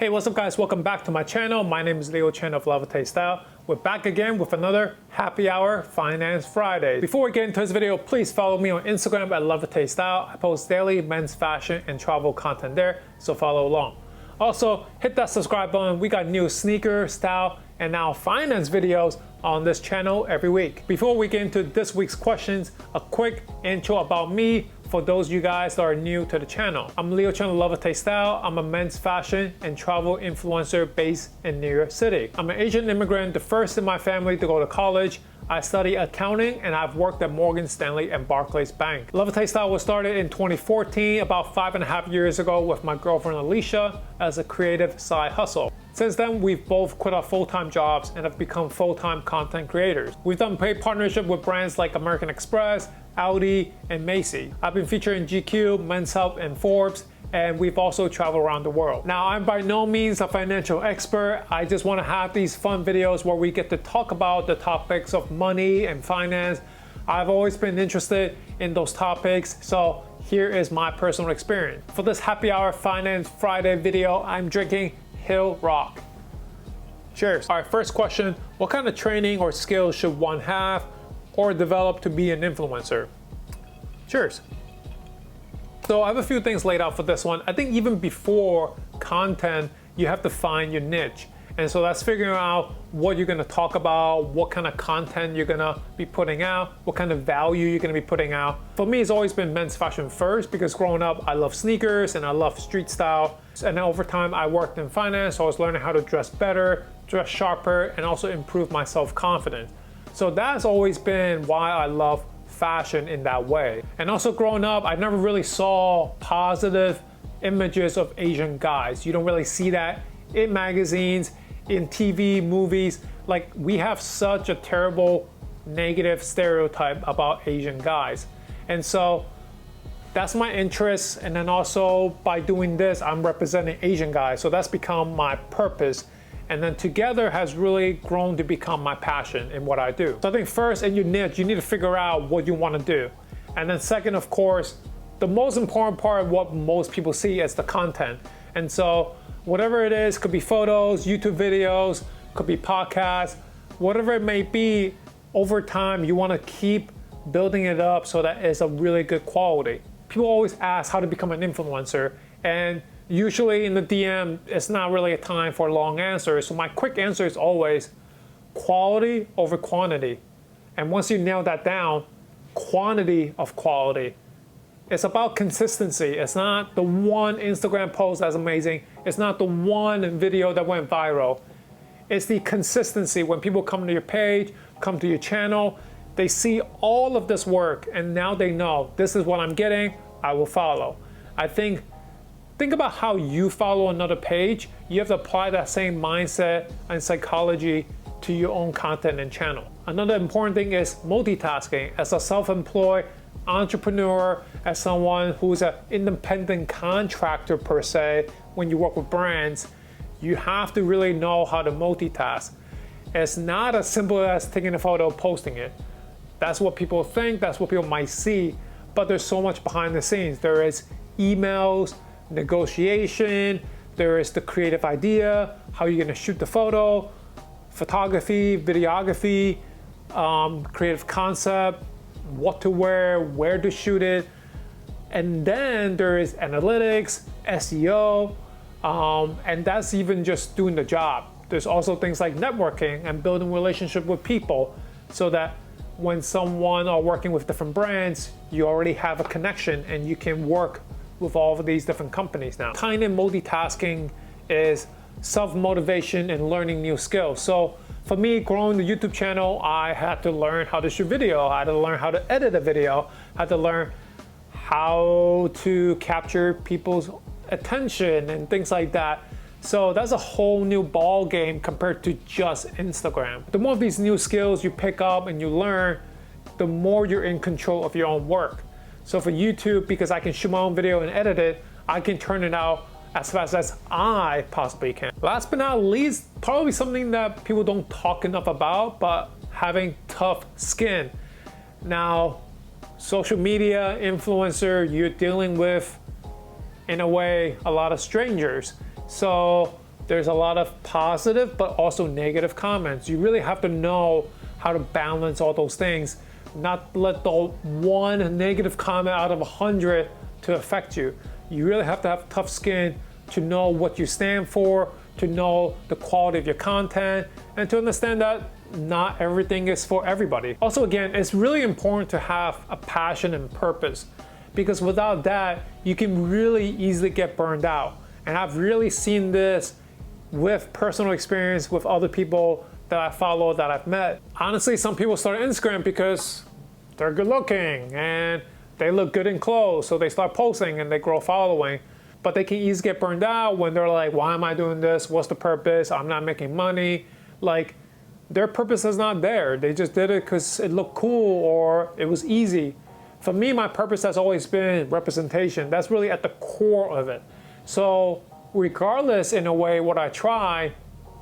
Hey, what's up guys? Welcome back to my channel. My name is Leo Chen of Levitate Style. We're back again with another Happy Hour Finance Friday. Before we get into this video, please follow me on Instagram at Levitate Style. I post daily men's fashion and travel content there, so follow along. Also, hit that subscribe button. We got new sneaker, style, and now finance videos on this channel every week. Before we get into this week's questions, a quick intro about me for those of you guys that are new to the channel. I'm Leo Chen of Levitate Style. I'm a men's fashion and travel influencer based in New York City. I'm an Asian immigrant, the first in my family to go to college. I study accounting and I've worked at Morgan Stanley and Barclays Bank. Levitate Style was started in 2014, about 5.5 years ago with my girlfriend Alicia as a creative side hustle. Since then, we've both quit our full-time jobs and have become full-time content creators. We've done paid partnership with brands like American Express, Audi, and Macy. I've been featured in GQ, Men's Health, and Forbes, and we've also traveled around the world. Now, I'm by no means a financial expert. I just want to have these fun videos where we get to talk about the topics of money and finance. I've always been interested in those topics, so here is my personal experience. For this Happy Hour Finance Friday video, I'm drinking Hill Rock. Cheers. All right, first question, what kind of training or skills should one have or develop to be an influencer? Cheers. So I have a few things laid out for this one. I think even before content, you have to find your niche. And so that's figuring out what you're gonna talk about, what kind of content you're gonna be putting out, what kind of value you're gonna be putting out. For me, it's always been men's fashion first because growing up, I love sneakers and I love street style. And then over time, I worked in finance, so I was learning how to dress better, dress sharper, and also improve my self-confidence. So that's always been why I love fashion in that way. And also growing up, I never really saw positive images of Asian guys. You don't really see that in magazines, in TV, movies. Like, we have such a terrible negative stereotype about Asian guys. And so that's my interest. And then also by doing this, I'm representing Asian guys. So that's become my purpose. And then together has really grown to become my passion in what I do. So I think first in your niche, you need to figure out what you want to do. And then second, of course, the most important part of what most people see is the content. And so whatever it is, could be photos, YouTube videos, could be podcasts, whatever it may be, over time, you want to keep building it up so that it's a really good quality. People always ask how to become an influencer, and usually in the DM, it's not really a time for long answers. So my quick answer is always quality over quantity. And once you nail that down, quantity of quality. It's about consistency. It's not the one Instagram post that's amazing. It's not the one video that went viral. It's the consistency. When people come to your page, come to your channel, they see all of this work and now they know this is what I'm getting, I will follow. I think about how you follow another page. You have to apply that same mindset and psychology to your own content and channel. Another important thing is multitasking. As a self-employed entrepreneur, as someone who's an independent contractor per se, when you work with brands, you have to really know how to multitask. It's not as simple as taking a photo, posting it. That's what people think, that's what people might see, but there's so much behind the scenes. There is emails, negotiation, there is the creative idea, how you're gonna shoot the photo, photography, videography, creative concept, what to wear, where to shoot it, and then there is analytics, SEO, and that's even just doing the job. There's also things like networking and building relationship with people so that when someone are working with different brands, you already have a connection and you can work with all of these different companies now. Tying in multitasking is self-motivation and learning new skills. So for me, growing the YouTube channel, I had to learn how to shoot video, I had to learn how to edit a video, I had to learn how to capture people's attention and things like that. So that's a whole new ball game compared to just Instagram. The more of these new skills you pick up and you learn, the more you're in control of your own work. So for YouTube, because I can shoot my own video and edit it, I can turn it out as fast as I possibly can. Last but not least, probably something that people don't talk enough about, but having tough skin. Now, social media influencer, you're dealing with, in a way, a lot of strangers. So there's a lot of positive but also negative comments. You really have to know how to balance all those things, not let the one negative comment out of 100 to affect you. You really have to have tough skin to know what you stand for, to know the quality of your content, and to understand that not everything is for everybody. Also, again, it's really important to have a passion and purpose, because without that, you can really easily get burned out. And I've really seen this with personal experience with other people that I follow, that I've met. Honestly, some people start Instagram because they're good looking and they look good in clothes, so they start posting and they grow following. But they can easily get burned out when they're like, why am I doing this? What's the purpose? I'm not making money. Like, their purpose is not there. They just did it because it looked cool or it was easy. For me, my purpose has always been representation. That's really at the core of it. So regardless, in a way, what I try,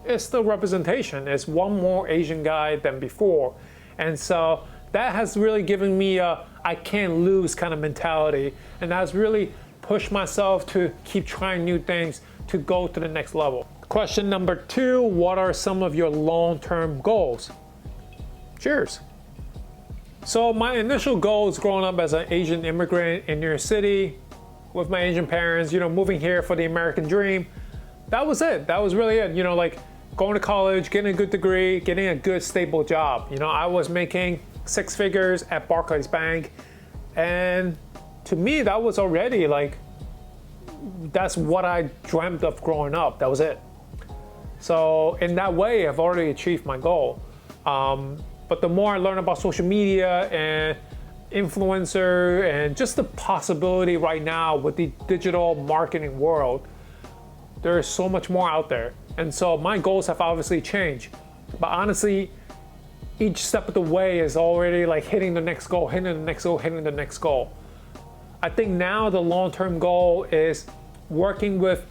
it's still representation. It's one more Asian guy than before. And so that has really given me a I can't lose kind of mentality. And that's really pushed myself to keep trying new things to go to the next level. Question number 2, what are some of your long-term goals? Cheers. So my initial goals growing up as an Asian immigrant in New York City with my Asian parents, moving here for the American dream, that was it. That was really it. Like going to college, getting a good degree, getting a good stable job. I was making 6 figures at Barclays Bank, and to me, that was already like, that's what I dreamt of growing up. That was it. So in that way, I've already achieved my goal. But the more I learn about social media and influencer and just the possibility right now with the digital marketing world, there is so much more out there. And so my goals have obviously changed. But honestly, each step of the way is already like hitting the next goal, hitting the next goal, hitting the next goal. I think now the long-term goal is working with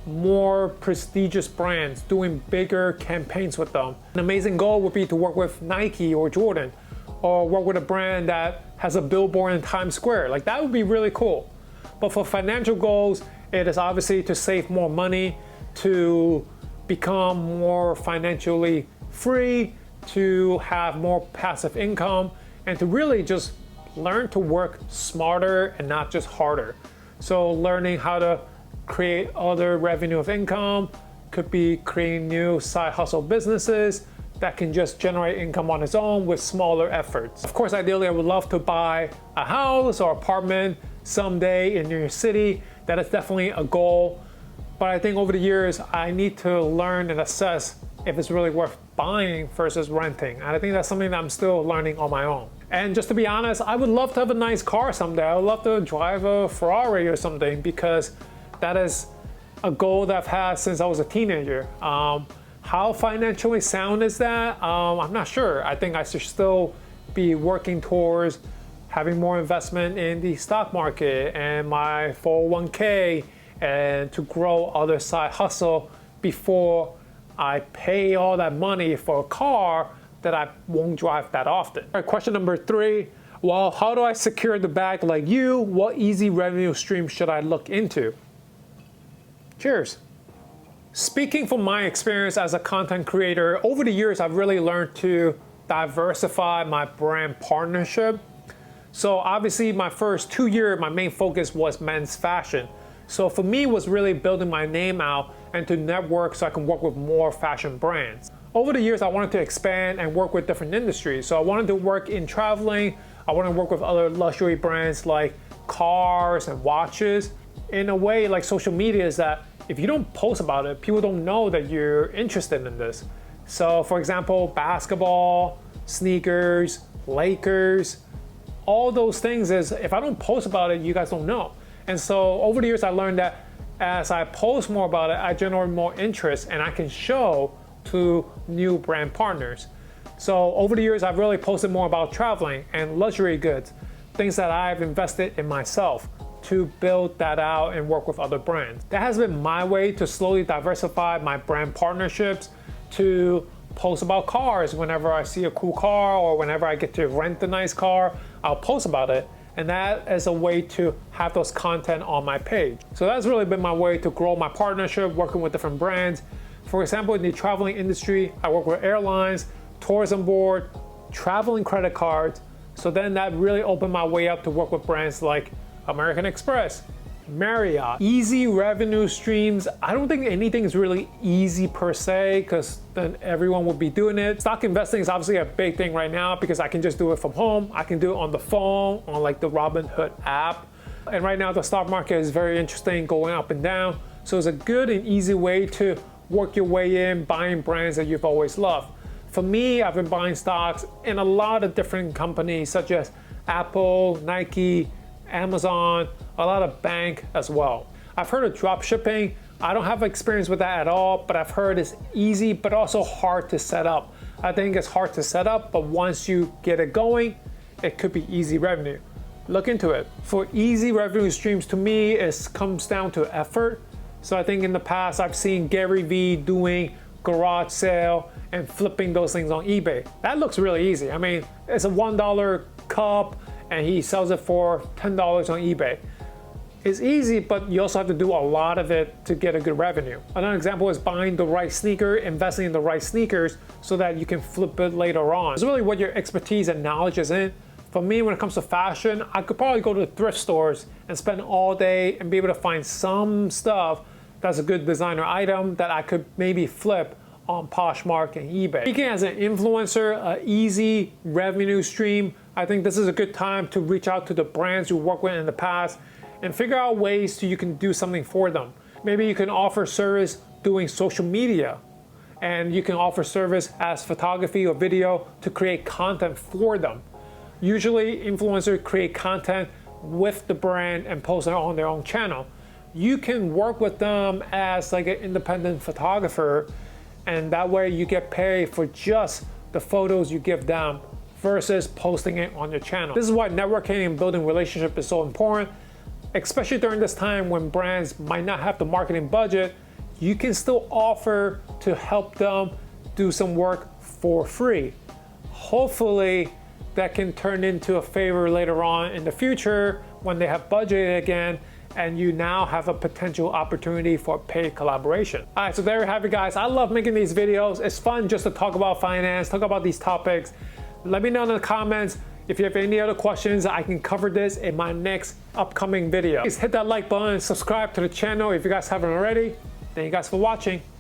more prestigious brands, doing bigger campaigns with them. An amazing goal would be to work with Nike or Jordan, or work with a brand that has a billboard in Times Square. Like, that would be really cool. But for financial goals, it is obviously to save more money, to become more financially free, to have more passive income, and to really just learn to work smarter and not just harder. So learning how to create other revenue of income, could be creating new side hustle businesses that can just generate income on its own with smaller efforts. Of course, ideally, I would love to buy a house or apartment someday in New York City. That is definitely a goal. But I think over the years, I need to learn and assess if it's really worth buying versus renting. And I think that's something that I'm still learning on my own. And just to be honest, I would love to have a nice car someday. I would love to drive a Ferrari or something, because that is a goal that I've had since I was a teenager. How financially sound is that? I'm not sure. I think I should still be working towards having more investment in the stock market and my 401k, and to grow other side hustle before I pay all that money for a car that I won't drive that often. All right, question number 3. Well, how do I secure the bag like you? What easy revenue stream should I look into? Cheers. Speaking from my experience as a content creator, over the years, I've really learned to diversify my brand partnership. So obviously my first 2 years, my main focus was men's fashion. So for me, it was really building my name out and to network so I can work with more fashion brands. Over the years, I wanted to expand and work with different industries. So I wanted to work in traveling. I wanted to work with other luxury brands like cars and watches. In a way, like social media is that if you don't post about it, people don't know that you're interested in this. So for example, basketball, sneakers, Lakers, all those things is if I don't post about it, you guys don't know. And so over the years, I learned that as I post more about it, I generate more interest and I can show to new brand partners. So over the years, I've really posted more about traveling and luxury goods, things that I've invested in myself to build that out and work with other brands. That has been my way to slowly diversify my brand partnerships, to post about cars. Whenever I see a cool car or whenever I get to rent a nice car, I'll post about it. And that is a way to have those content on my page. So that's really been my way to grow my partnership, working with different brands. For example, in the traveling industry, I work with airlines, tourism board, traveling credit cards. So then that really opened my way up to work with brands like American Express, Marriott. Easy revenue streams. I don't think anything is really easy per se, because then everyone would be doing it. Stock investing is obviously a big thing right now because I can just do it from home. I can do it on the phone, on like the Robinhood app. And right now the stock market is very interesting, going up and down. So it's a good and easy way to work your way in, buying brands that you've always loved. For me, I've been buying stocks in a lot of different companies such as Apple, Nike, Amazon, a lot of bank as well. I've heard of drop shipping. I don't have experience with that at all, but I've heard it's easy but also hard to set up. I think it's hard to set up, but once you get it going, it could be easy revenue. Look into it. For easy revenue streams, to me, it comes down to effort. So I think in the past, I've seen Gary Vee doing garage sale and flipping those things on eBay. That looks really easy. I mean, it's a $1 cup and he sells it for $10 on eBay. It's easy, but you also have to do a lot of it to get a good revenue. Another example is buying the right sneaker, investing in the right sneakers so that you can flip it later on. It's really what your expertise and knowledge is in. For me, when it comes to fashion, I could probably go to thrift stores and spend all day and be able to find some stuff that's a good designer item that I could maybe flip on Poshmark and eBay. Speaking as an influencer, an easy revenue stream, I think this is a good time to reach out to the brands you worked with in the past and figure out ways you can do something for them. Maybe you can offer service doing social media, and you can offer service as photography or video to create content for them. Usually influencers create content with the brand and post it on their own channel. You can work with them as like an independent photographer, and that way you get paid for just the photos you give them versus posting it on your channel. This is why networking and building relationship is so important, especially during this time when brands might not have the marketing budget. You can still offer to help them do some work for free. Hopefully that can turn into a favor later on in the future when they have budget again and you now have a potential opportunity for paid collaboration. All right, so there you have it, guys. I love making these videos. It's fun just to talk about finance, talk about these topics. Let me know in the comments if you have any other questions. I can cover this in my next upcoming video. Please hit that like button and subscribe to the channel if you guys haven't already. Thank you guys for watching.